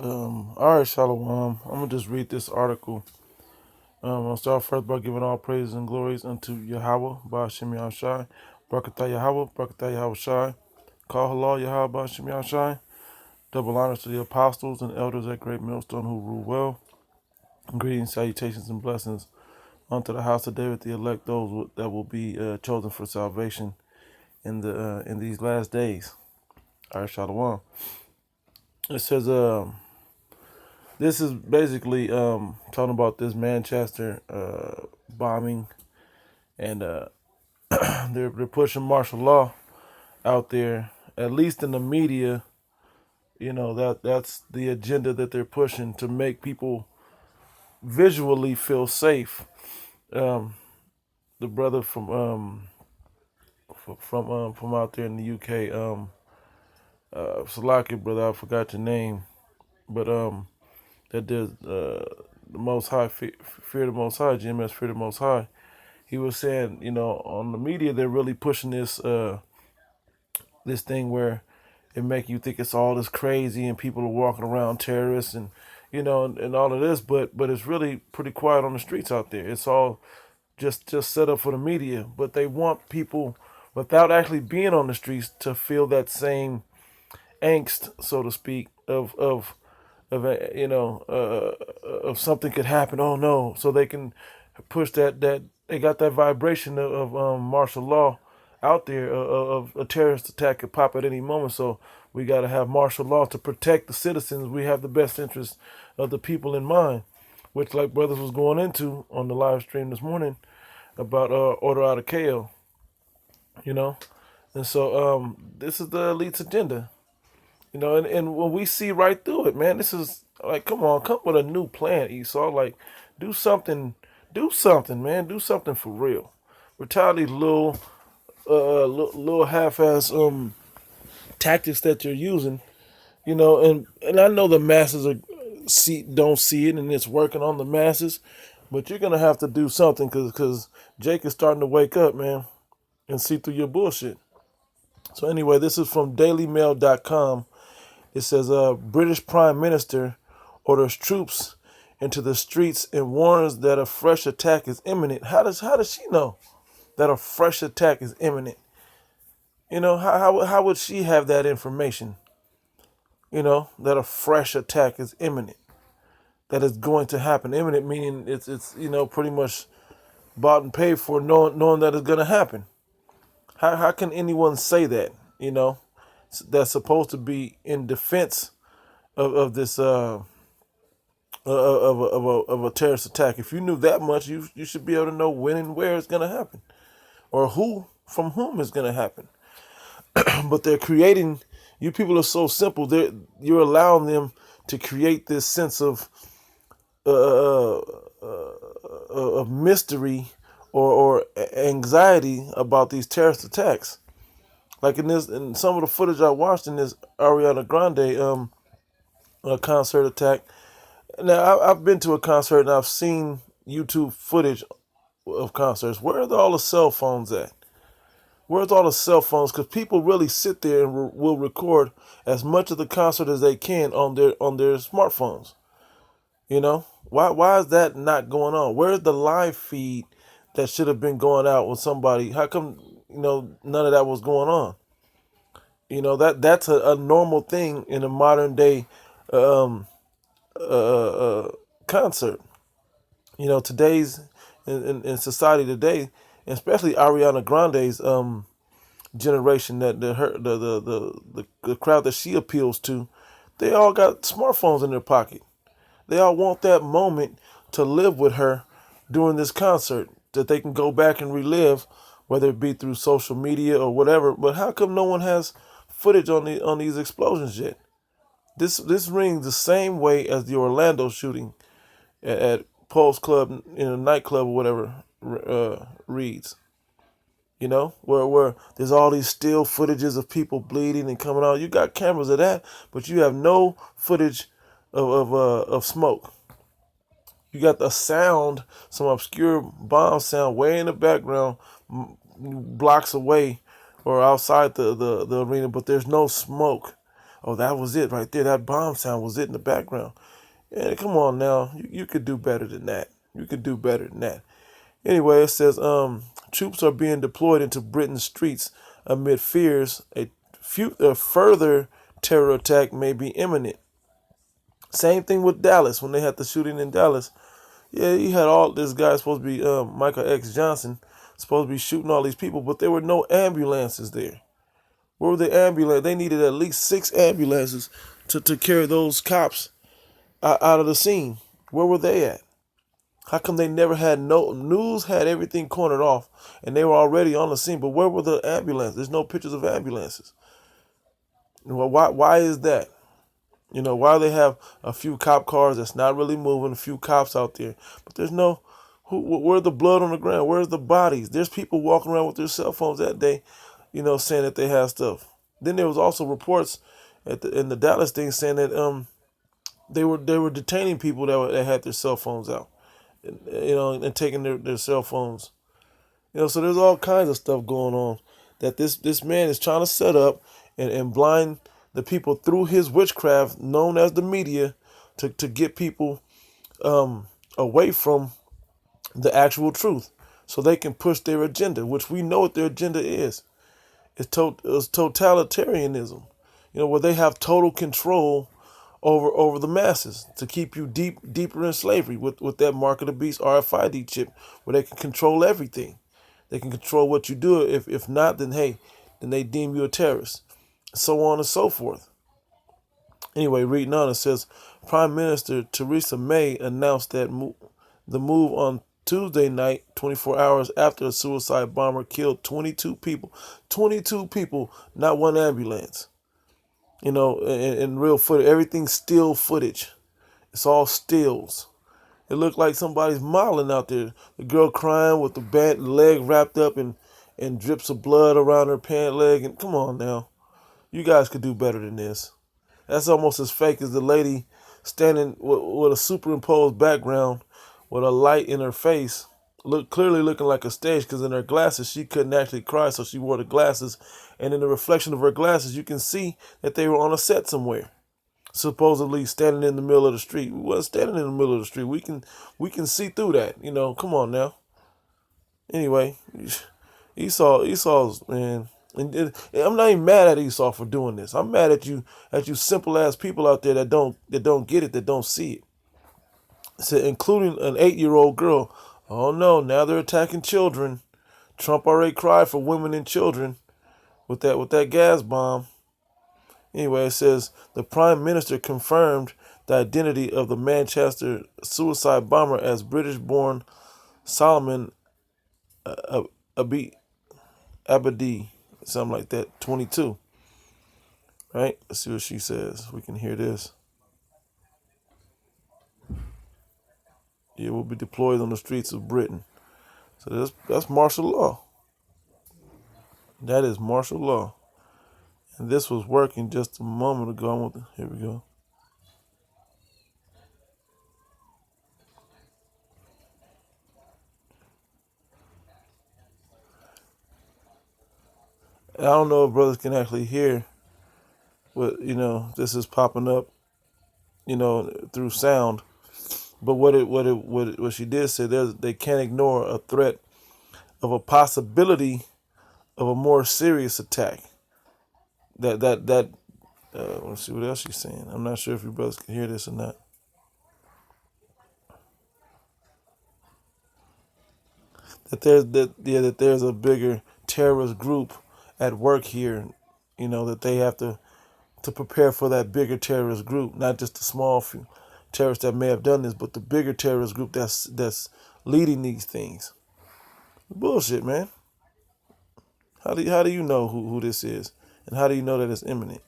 All right, Shalom. I'm gonna just read this article. I'll start first by giving all praises and glories unto Yahweh, Ba'ashem Yahushai, Barakatah Yahweh, Barakatah Yahushai, Call Halal Yahweh, Ba'ashem Yahushai. Double honors to the apostles and elders at Great Millstone who rule well. Greetings, salutations, and blessings unto the house of David, the elect, those that will be chosen for salvation in these last days. All right, Shalom. It says, this is basically talking about this Manchester bombing, and they're pushing martial law out there, at least in the media. You know that's the agenda that they're pushing to make people visually feel safe. Um, the brother from out there in the UK, Salaki brother, I forgot your name, but that did the Most High, fear the Most High, GMS fear the Most High. He was saying, on the media they're really pushing this thing where it make you think it's all this crazy and people are walking around terrorists and and all of this, but it's really pretty quiet on the streets out there. It's all just set up for the media, but they want people without actually being on the streets to feel that same angst, so to speak, of something could happen. Oh no! So they can push that they got that vibration of martial law out there of a terrorist attack could pop at any moment. So we got to have martial law to protect the citizens. We have the best interest of the people in mind, which like brothers was going into on the live stream this morning about order out of KO, and so this is the elite's agenda. And when we see right through it, man, this is like, come on, come with a new plan, Esau. Like, do something, man, do something for real. Retire these little half-ass tactics that you're using, and I know the masses don't see it, and it's working on the masses, but you're gonna have to do something because Jake is starting to wake up, man, and see through your bullshit. So anyway, this is from DailyMail.com. It says, British Prime Minister orders troops into the streets and warns that a fresh attack is imminent. How does she know that a fresh attack is imminent? How would she have that information? That a fresh attack is imminent, that is going to happen. Imminent meaning it's pretty much bought and paid for, knowing that it's going to happen. How can anyone say that? That's supposed to be in defense of this of a terrorist attack. If you knew that much, you should be able to know when and where it's going to happen, or who from whom it's going to happen. But they're creating. You people are so simple. You're allowing them to create this sense of mystery or anxiety about these terrorist attacks. Like in some of the footage I watched in this Ariana Grande concert attack. Now I've been to a concert and I've seen YouTube footage of concerts. Where are all the cell phones at? Where's all the cell phones? Because people really sit there and will record as much of the concert as they can on their smartphones. Why is that not going on? Where's the live feed that should have been going out with somebody? How come none of that was going on? That's a normal thing in a modern day concert. Today's in society today, especially Ariana Grande's generation, that the crowd that she appeals to, they all got smartphones in their pocket. They all want that moment to live with her during this concert that they can go back and relive, whether it be through social media or whatever. But how come no one has footage on these explosions yet? This rings the same way as the Orlando shooting at Pulse Club in a nightclub or whatever reads. Where there's all these still footages of people bleeding and coming out. You got cameras of that, but you have no footage of smoke. You got the sound, some obscure bomb sound way in the background, blocks away or outside the arena, but there's no smoke. Oh, that was it right there. That bomb sound was it in the background. And come on now, you could do better than that. You could do better than that. Anyway, it says troops are being deployed into Britain's streets amid fears a further terror attack may be imminent. Same thing with Dallas when they had the shooting in Dallas. Yeah, you had all this guy supposed to be Michael X. Johnson supposed to be shooting all these people, but there were no ambulances there. Where were the ambulances? They needed at least 6 ambulances to carry those cops out of the scene. Where were they at? How come they never had no news? Had everything cornered off, and they were already on the scene. But where were the ambulances? There's no pictures of ambulances. Well, why is that? Why they have a few cop cars that's not really moving, a few cops out there, but there's no. Where's the blood on the ground? Where's the bodies? There's people walking around with their cell phones that day, saying that they have stuff. Then there was also reports in the Dallas thing saying that they were detaining people that had their cell phones out, and taking their cell phones. So there's all kinds of stuff going on that this man is trying to set up and blind the people through his witchcraft known as the media to get people away from the actual truth so they can push their agenda, which we know what their agenda is. It's totalitarianism, where they have total control over the masses to keep you deeper in slavery with that mark of the beast RFID chip, where they can control everything. They can control what you do. If not, then then they deem you a terrorist, so on and so forth. Anyway, reading on, it says Prime Minister Theresa May announced that the move on Tuesday night, 24 hours after a suicide bomber killed 22 people. 22 people, not one ambulance. In real footage, everything's still footage. It's all stills. It looked like somebody's modeling out there. The girl crying with the leg wrapped up and drips of blood around her pant leg. And come on now, you guys could do better than this. That's almost as fake as the lady standing with a superimposed background with a light in her face, clearly looking like a stage, because in her glasses she couldn't actually cry, so she wore the glasses. And in the reflection of her glasses, you can see that they were on a set somewhere, supposedly standing in the middle of the street. We wasn't standing in the middle of the street. We can see through that. Come on now. Anyway, Esau's man. And I'm not even mad at Esau for doing this. I'm mad at you simple ass people out there that don't get it, that don't see it. So, including an 8-year-old girl. Oh no, now they're attacking children. Trump already cried for women and children with that gas bomb. Anyway, it says the Prime Minister confirmed the identity of the Manchester suicide bomber as British-born Solomon Abedi, something like that, 22. Right? Let's see what she says. We can hear this. Yeah, will be deployed on the streets of Britain. So that's martial law. That is martial law. And this was working just a moment ago. Here we go. I don't know if brothers can actually hear what this is popping up, through sound. But what she did say, they can't ignore a threat of a possibility of a more serious attack. Let's see what else she's saying. I'm not sure if you brothers can hear this or not. That there's a bigger terrorist group at work here, that they have to prepare for that bigger terrorist group, not just the small few terrorists that may have done this, but the bigger terrorist group that's leading these things. Bullshit, man. How do you know who this is, and how do you know that it's imminent?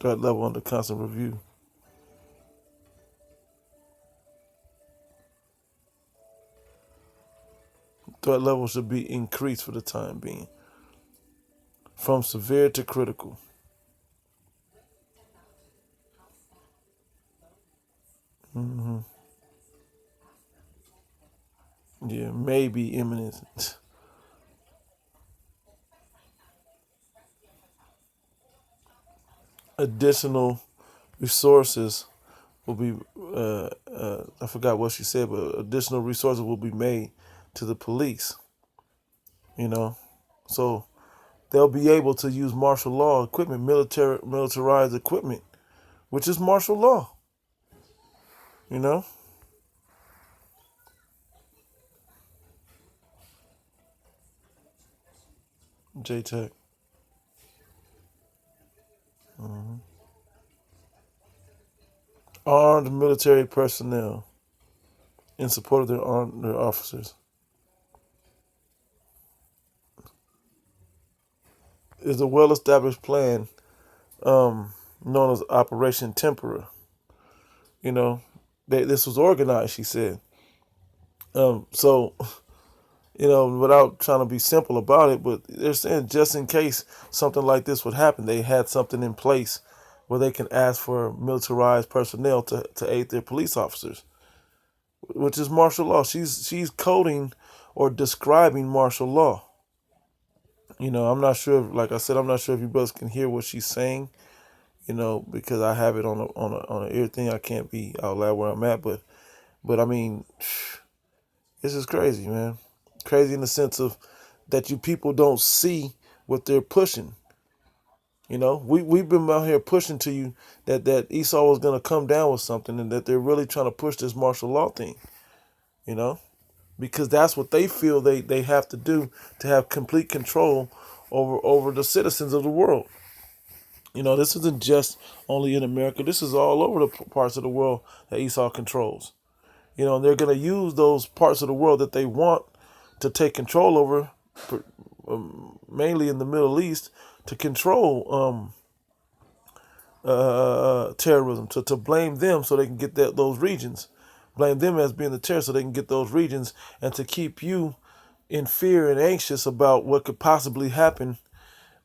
Threat level under constant review. Threat level should be increased for the time being, from severe to critical. hmm Yeah, maybe imminent. additional resources will be, I forgot what she said, but additional resources will be made to the police, you know. So they'll be able to use martial law equipment, militarized equipment, which is martial law, you know. J-Tech. Armed military personnel in support of their officers. Is a well-established plan known as Operation Tempera. You know, this was organized, she said. So, without trying to be simple about it, but they're saying just in case something like this would happen, they had something in place where they can ask for militarized personnel to aid their police officers, which is martial law. She's coding or describing martial law. I'm not sure. Like I said, I'm not sure if you brothers can hear what she's saying. Because I have it on an ear thing. I can't be out loud where I'm at, but I mean, this is crazy, man. Crazy in the sense of that you people don't see what they're pushing. We've been out here pushing to you that Esau was gonna come down with something, and that they're really trying to push this martial law thing. You know, because that's what they feel they have to do to have complete control over the citizens of the world. This isn't just only in America. This is all over the parts of the world that Esau controls. And they're going to use those parts of the world that they want to take control over, mainly in the Middle East, to control terrorism, to blame them so they can get those regions. Blame them as being the terrorists so they can get those regions, and to keep you in fear and anxious about what could possibly happen,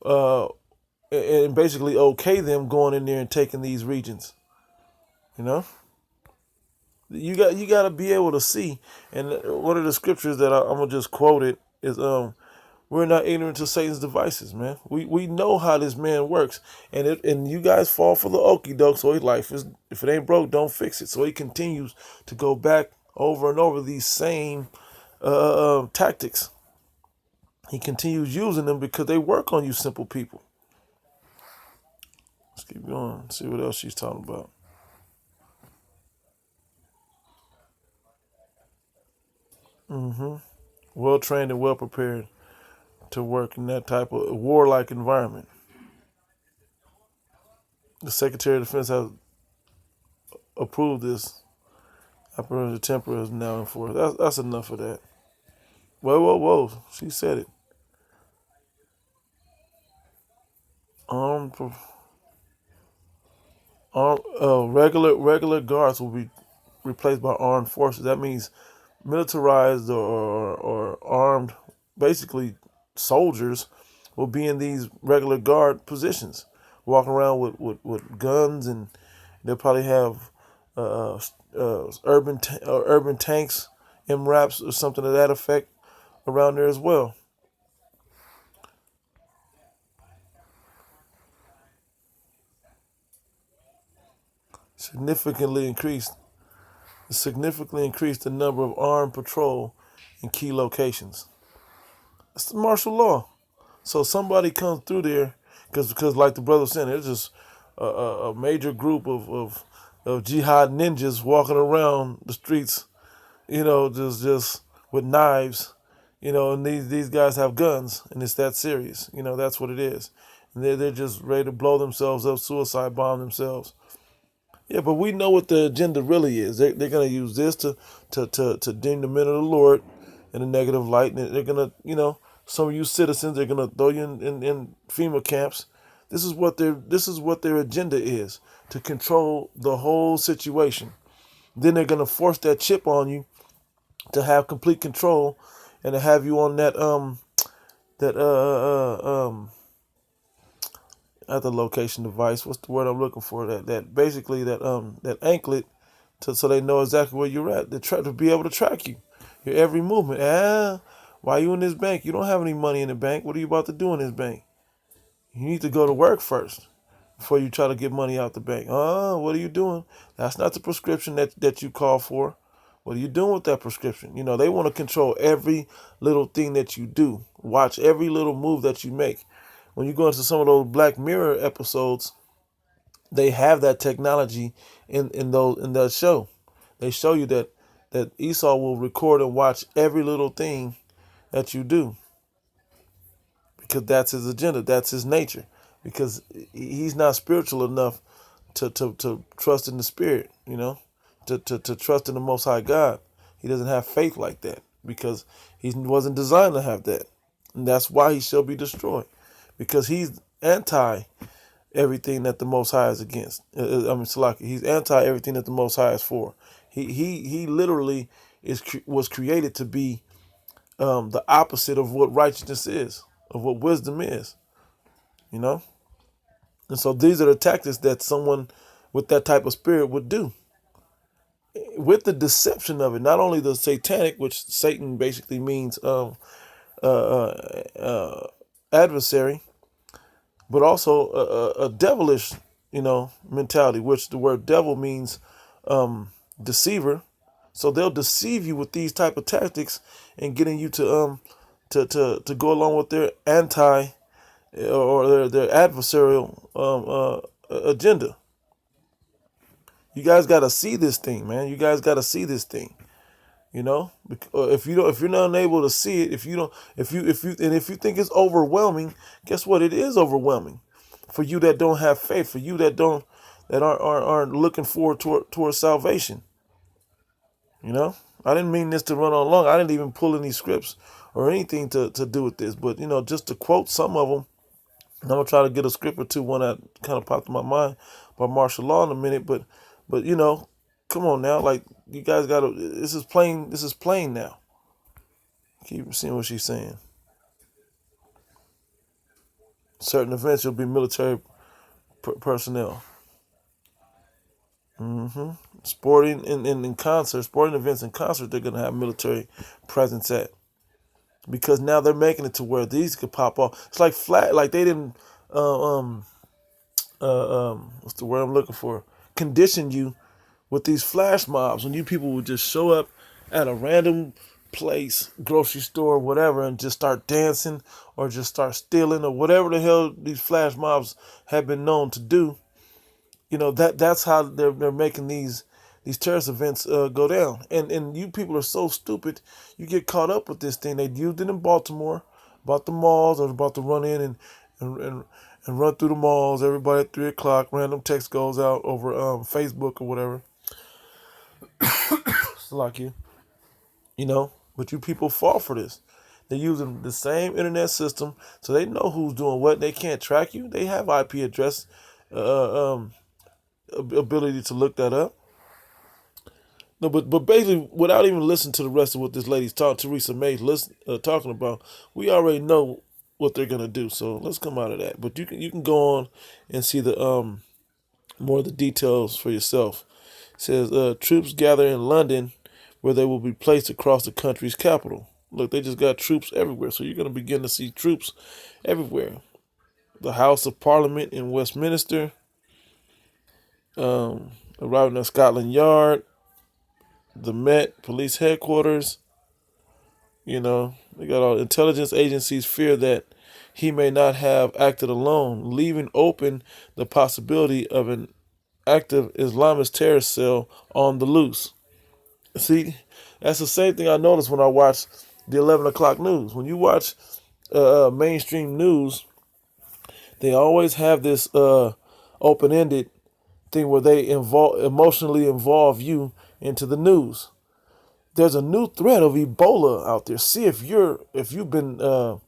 and basically okay them going in there and taking these regions. You know, you got to be able to see. And one of the scriptures that I'm gonna just quote it is we're not ignorant to Satan's devices, man. We know how this man works, and you guys fall for the okie doke. So his life is, if it ain't broke, don't fix it. So he continues to go back over and over these same tactics. He continues using them because they work on you simple people. Let's keep going. See what else she's talking about. Well trained and well prepared to work in that type of warlike environment. The Secretary of Defense has approved this. Operation Tempera is now in force. That's enough of that. Whoa, whoa, whoa! She said it. Armed, regular guards will be replaced by armed forces. That means militarized or armed, basically soldiers, will be in these regular guard positions, walking around with guns, and they'll probably have urban tanks, MRAPs, or something to that effect around there as well. Significantly increased the number of armed patrol in key locations. It's the martial law. So somebody comes through there because like the brother said, there's just a major group of jihad ninjas walking around the streets, just with knives, and these guys have guns, and it's that serious. That's what it is. And they're just ready to blow themselves up, suicide bomb themselves. Yeah, but we know what the agenda really is. They're going to use this to deem the men of the Lord in a negative light. And they're going to, some of you citizens, they're going to throw you in FEMA camps. This is what their agenda is, to control the whole situation. Then they're going to force that chip on you to have complete control, and to have you on that not the location device. What's the word I'm looking for? That basically that anklet, so they know exactly where you're at. To be able to track you, your every movement. Why are you in this bank? You don't have any money in the bank. What are you about to do in this bank? You need to go to work first. before you try to get money out the bank. What are you doing? That's not the prescription that you call for. What are you doing with that prescription? They want to control every little thing that you do. Watch every little move that you make. When you go into some of those Black Mirror episodes, they have that technology in that show. They show you that Esau will record and watch every little thing that you do, because that's his agenda, that's his nature. Because he's not spiritual enough to trust in the spirit, to trust in the Most High God. He doesn't have faith like that because he wasn't designed to have that. And that's why he shall be destroyed, because he's anti everything that the Most High is against. Salaki, he's anti everything that the Most High is for. He literally was created to be the opposite of what righteousness is, of what wisdom is, you know? And so these are the tactics that someone with that type of spirit would do. With the deception of it, not only the satanic, which Satan basically means uh, uh, adversary, but also a devilish, mentality, which the word devil means deceiver. So they'll deceive you with these type of tactics and getting you to go along with their anti or their adversarial agenda. You guys got to see this thing, man. You guys got to see this thing. If you're not able to see it, if you think it's overwhelming, guess what? It is overwhelming for you that don't have faith, for you that aren't looking forward towards salvation. I didn't mean this to run on long. I didn't even pull any scripts or anything to do with this, but just to quote some of them. And I'm gonna try to get a script or two, one that kind of popped in my mind by martial law in a minute, but come on now, like you guys gotta. This is plain. This is plain now. Keep seeing what she's saying. Certain events, you'll be military personnel. Sporting in concert, sporting events in concert, they're gonna have military presence at, because now they're making it to where these could pop off. It's like flat, like they didn't. What's the word I'm looking for? Condition you with these flash mobs when you people would just show up at a random place, grocery store, whatever, and just start dancing or just start stealing or whatever the hell these flash mobs have been known to do. That's how they're making these terrorist events go down. And you people are so stupid, you get caught up with this thing. They used it in Baltimore about the malls. I was about to run in and run through the malls. Everybody at 3 o'clock, random text goes out over Facebook or whatever. It's like but you people fall for this. They're using the same internet system, so they know who's doing what. They can't track you. They have IP address ability to look that up. No, but basically, without even listening to the rest of what this lady's Theresa May's talking about, we already know what they're gonna do. So let's come out of that. But you can go on and see the more of the details for yourself. It says troops gather in London, where they will be placed across the country's capital. Look, they just got troops everywhere, so you're gonna begin to see troops everywhere. The House of Parliament in Westminster, arriving at Scotland Yard, the Met Police headquarters. They got all intelligence agencies fear that he may not have acted alone, leaving open the possibility of an active Islamist terrorist cell on the loose. See, that's the same thing I noticed when I watch the 11 o'clock news. When you watch mainstream news, they always have this open-ended thing where they emotionally involve you into the news. There's a new threat of Ebola out there. See if you've been have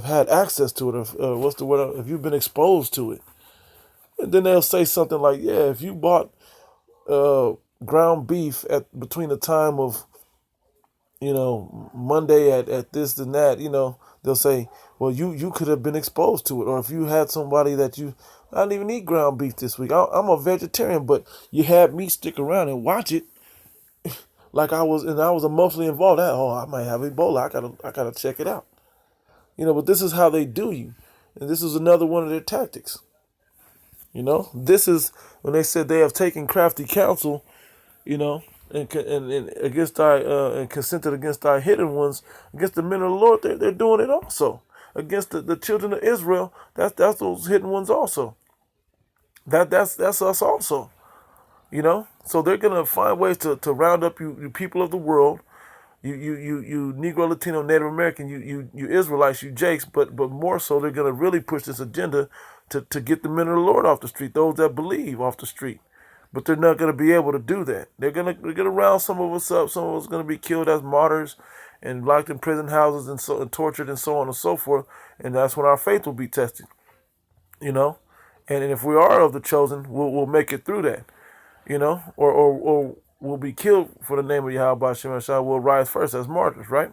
had access to it, or what's the word? If you've been exposed to it, and then they'll say something like, "Yeah, if you bought ground beef at between the time of Monday at this and that, they'll say, well, you could have been exposed to it, or if you had somebody that I didn't even eat ground beef this week. I'm a vegetarian, but you had me stick around and watch it." Like I was emotionally involved. I might have Ebola. I gotta check it out. But this is how they do you. And this is another one of their tactics. This is when they said they have taken crafty counsel, and against thy and consented against thy hidden ones, against the men of the Lord. They're doing it also against the children of Israel. That's those hidden ones also. That's us also. So they're gonna find ways to round up you people of the world, you Negro, Latino, Native American, you Israelites, you Jakes, but more so they're gonna really push this agenda to get the men of the Lord off the street, those that believe off the street. But they're not gonna be able to do that. They're gonna round some of us up. Some of us are gonna be killed as martyrs and locked in prison houses and tortured and so on and so forth. And that's when our faith will be tested. You know, and if we are of the chosen, we'll make it through that. Or will be killed for the name of Yahweh Shem Shah, will rise first as martyrs, right?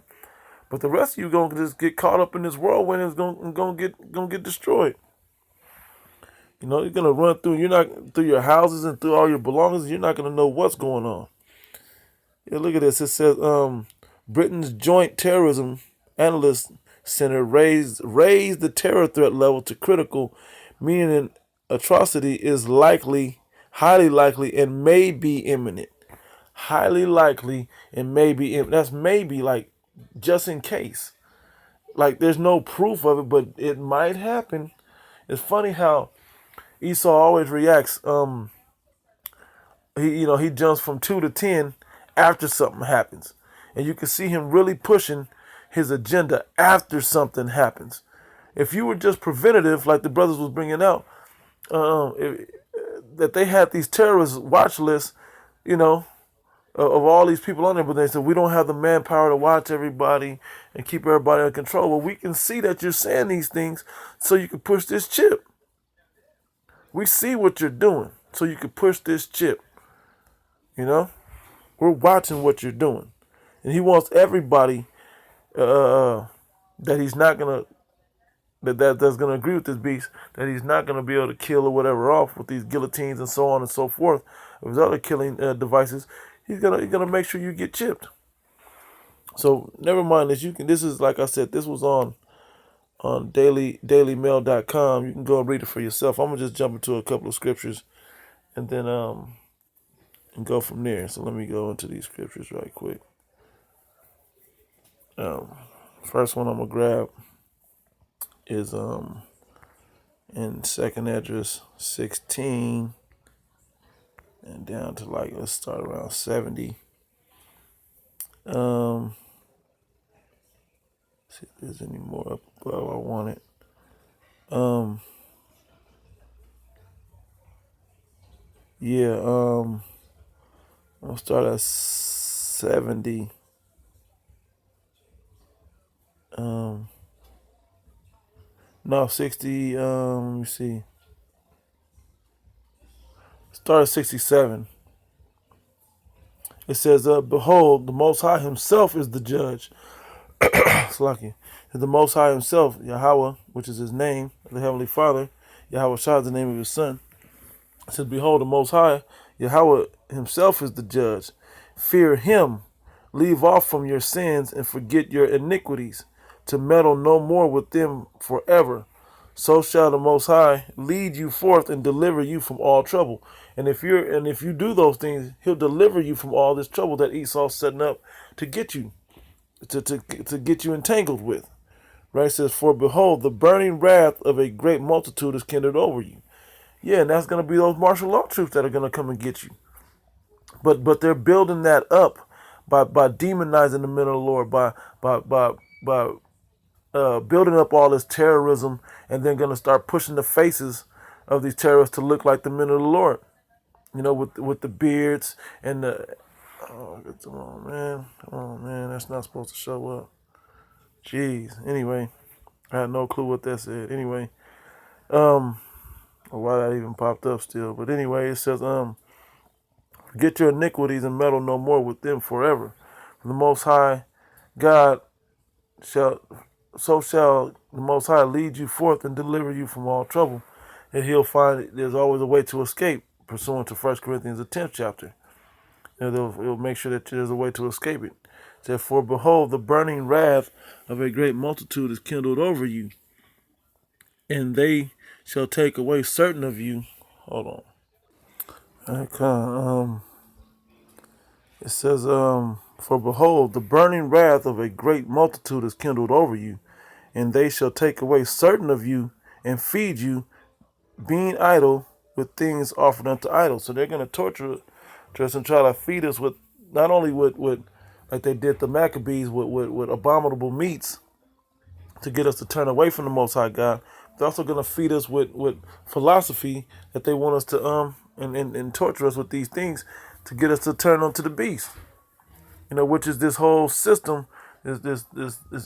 But the rest of you gonna just get caught up in this whirlwind and it's gonna get destroyed. You're gonna run through. You're not through your houses and through all your belongings. You're not gonna know what's going on. Yeah, look at this. It says, Britain's Joint Terrorism Analyst Center raised the terror threat level to critical, meaning an atrocity is likely, highly likely, and may be imminent. Highly likely and maybe that's maybe, like, just in case. Like, there's no proof of it, but it might happen. It's funny how Esau always reacts. He jumps from 2 to 10 after something happens, and you can see him really pushing his agenda after something happens. If you were just preventative, like the brothers was bringing out, that they had these terrorist watch lists, of all these people on there, but they said we don't have the manpower to watch everybody and keep everybody under control. Well, we can see that you're saying these things so you can push this chip. We see what you're doing so you can push this chip. We're watching what you're doing, and he wants everybody that he's not gonna that's gonna agree with this beast, that he's not gonna be able to kill or whatever off with these guillotines and so on and so forth, with his other killing devices. He's gonna make sure you get chipped. So never mind this. This is, like I said, this was on dailymail.com. You can go and read it for yourself. I'm gonna just jump into a couple of scriptures and then and go from there. So let me go into these scriptures right quick. First one I'm gonna grab is in 2nd Esdras 16 and down to, like, let's start around 70. See if there's any more up above I want it. I'll start at 70. No, 60. Let me see. Start at 67. It says, behold, the Most High himself is the judge. It's lucky. The Most High himself, Yahweh, which is his name, the Heavenly Father, Yahweh Shah is the name of his son. It says, behold, the Most High, Yahweh himself is the judge. Fear him, leave off from your sins, and forget your iniquities, to meddle no more with them forever. So shall the Most High lead you forth and deliver you from all trouble. And if you do those things, he'll deliver you from all this trouble that Esau's setting up to get you, to get you entangled with. Right? It says, for behold, the burning wrath of a great multitude is kindled over you. Yeah, and that's going to be those martial law troops that are going to come and get you. But they're building that up by demonizing the men of the Lord, by building up all this terrorism, and then going to start pushing the faces of these terrorists to look like the men of the Lord. With the beards and the come on, man, that's not supposed to show up. Jeez. Anyway, I had no clue what that said. Anyway, or why that even popped up still. But anyway, it says, forget your iniquities and meddle no more with them forever. For the Most High God shall the Most High lead you forth and deliver you from all trouble. And he'll find there's always a way to escape, pursuant to 1 Corinthians, the 10th chapter. He'll make sure that there's a way to escape it. It says, for behold, the burning wrath of a great multitude is kindled over you. and they shall take away certain of you. Hold on. Okay, it says, for behold, the burning wrath of a great multitude is kindled over you, and they shall take away certain of you and feed you, being idle with things offered unto idols. So they're going to torture us and try to feed us with not only with like they did the Maccabees with abominable meats to get us to turn away from the Most High God. They're also going to feed us with philosophy that they want us to and torture us with these things to get us to turn onto the beast. Which is this whole system, this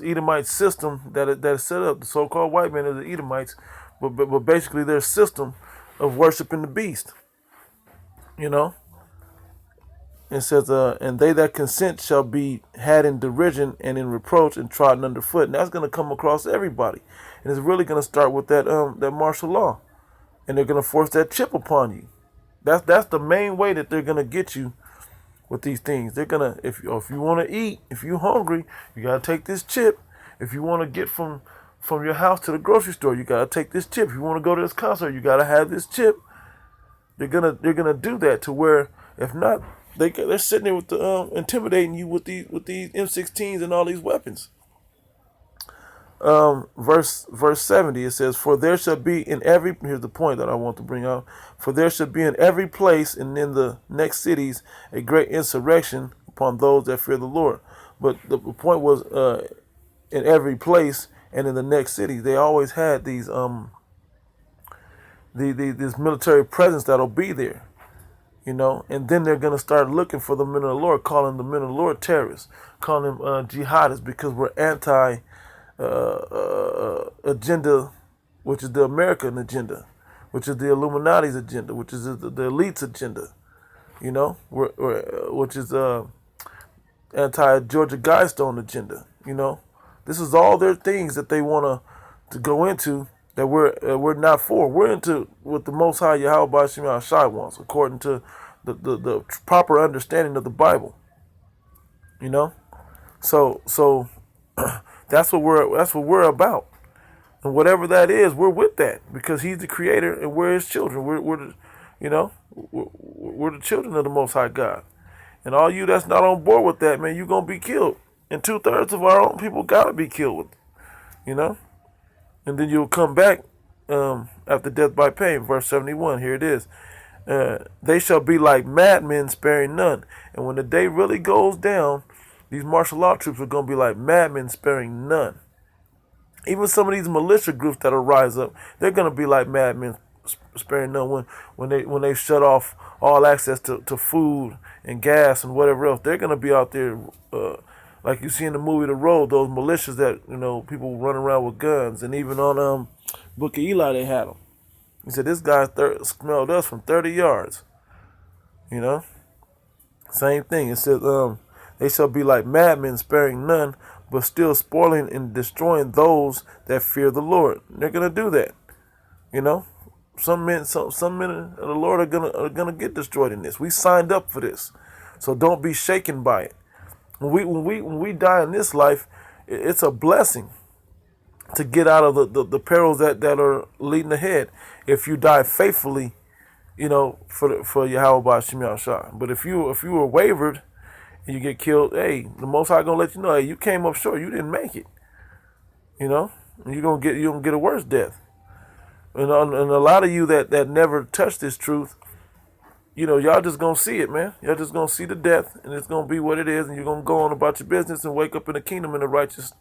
Edomite system that is set up. The so-called white men are the Edomites, but basically their system of worshiping the beast. It says, and they that consent shall be had in derision and in reproach and trodden underfoot. And that's going to come across everybody. And it's really going to start with that martial law. And they're going to force that chip upon you. That's the main way that they're going to get you with these things. They're going to, if you want to eat, if you're hungry, you got to take this chip. If you want to get from your house to the grocery store, you got to take this chip. If you want to go to this concert, you got to have this chip. They're gonna do that to where, if not, they're sitting there with the intimidating you with these M16s and all these weapons. Verse 70, it says, for there shall be in every, here's the point that I want to bring out, for there shall be in every place and in the next cities a great insurrection upon those that fear the Lord. But the point was, in every place and in the next city, they always had these this military presence that'll be there. And then they're going to start looking for the men of the Lord, calling the men of the Lord terrorists, calling them jihadists, because we're anti agenda, which is the American agenda, which is the Illuminati's agenda, which is the elite's agenda, which is anti-Georgia Guidestone agenda. This is all their things that they want to go into that we're not for. We're into what the Most High Yahweh Ba'Shem Yahushai wants, according to the proper understanding of the Bible. So that's what we're about, and whatever that is, we're with that because He's the Creator and we're His children. We're the children of the Most High God, and all you that's not on board with that, man, you're gonna be killed. And 2/3 of our own people gotta be killed. And then you'll come back after death by pain. Verse 71, here it is. They shall be like madmen, sparing none. And when the day really goes down, these martial law troops are going to be like madmen, sparing none. Even some of these militia groups that'll rise up, they're going to be like madmen, sparing none. When they shut off all access to food and gas and whatever else, they're going to be out there like you see in the movie The Road, those militias that, people run around with guns. And even on Book of Eli, they had them. He said, this guy smelled us from 30 yards. Same thing. It says, they shall be like madmen, sparing none, but still spoiling and destroying those that fear the Lord. They're going to do that. Some men of the Lord are gonna get destroyed in this. We signed up for this. So don't be shaken by it. When we die in this life, it's a blessing to get out of the perils that are leading ahead. If you die faithfully, for Yahweh Ba'Shem Yahushua. But if you were wavered and you get killed, hey, the Most High gonna let you know, hey, you came up short, you didn't make it. And you're gonna get a worse death. And a lot of you that never touched this truth, y'all just gonna see it, man. Y'all just gonna see the death, and it's gonna be what it is, and you're gonna go on about your business and wake up in the kingdom in a righteous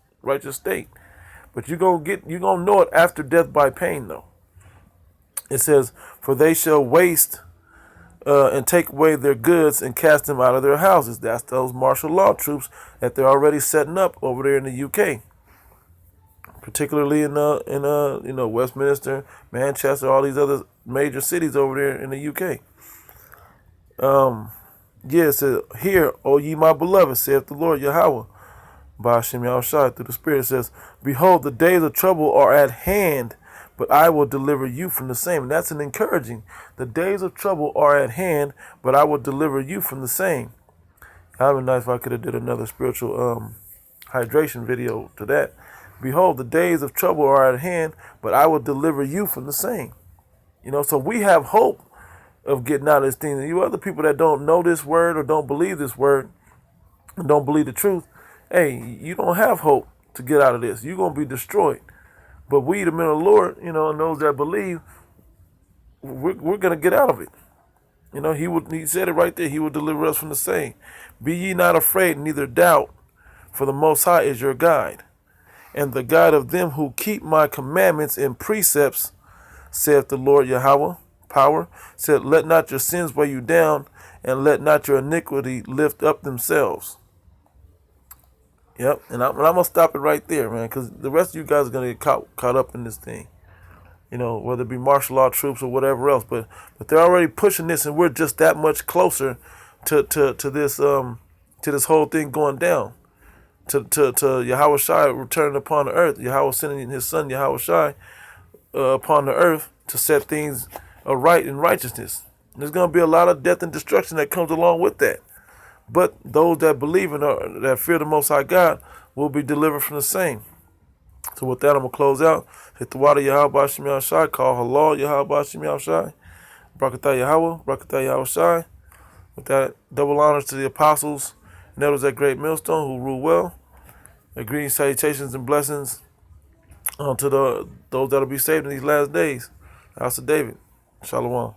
state. But you're gonna know it after death by pain, though. It says, for they shall waste and take away their goods and cast them out of their houses. That's those martial law troops that they're already setting up over there in the UK, particularly in Westminster, Manchester, all these other major cities over there in the UK. It says, hear, O ye my beloved, saith the Lord Yahweh, Ba'Shem Yahushai, through the Spirit. It says, behold, the days of trouble are at hand, but I will deliver you from the same. And that's an encouraging. The days of trouble are at hand, but I will deliver you from the same. It would be nice if I could have did another spiritual hydration video to that. Behold, the days of trouble are at hand, but I will deliver you from the same. So we have hope of getting out of this thing. And you other people that don't know this word or don't believe this word and don't believe the truth, hey, you don't have hope to get out of this. You're going to be destroyed. But we, the men of the Lord, and those that believe, we're going to get out of it. He said it right there. He will deliver us from the same. Be ye not afraid, neither doubt, for the Most High is your guide, and the guide of them who keep my commandments and precepts, saith the Lord Yahweh. Power said, let not your sins weigh you down, and let not your iniquity lift up themselves. Yep, and I'm going to stop it right there, man, because the rest of you guys are going to get caught up in this thing. Whether it be martial law troops or whatever else, but they're already pushing this, and we're just that much closer to this whole thing going down, to Yahweh Shai returning upon the earth, Yahweh sending his son Yahweh Shai upon the earth to set things right in righteousness. There's going to be a lot of death and destruction that comes along with that, but those that believe in that fear the Most High God will be delivered from the same. So with that, I'm going to close out. Hit the water, Yahweh Hashem Yahushai. Call halal, Yahweh Hashem Yahushai. Barakatah Yahweh, Barakatah Yahushai. With that, double honors to the apostles and elders at Great Millstone who rule well. Greetings, salutations, and blessings to those that will be saved in these last days. House of David. Shalom.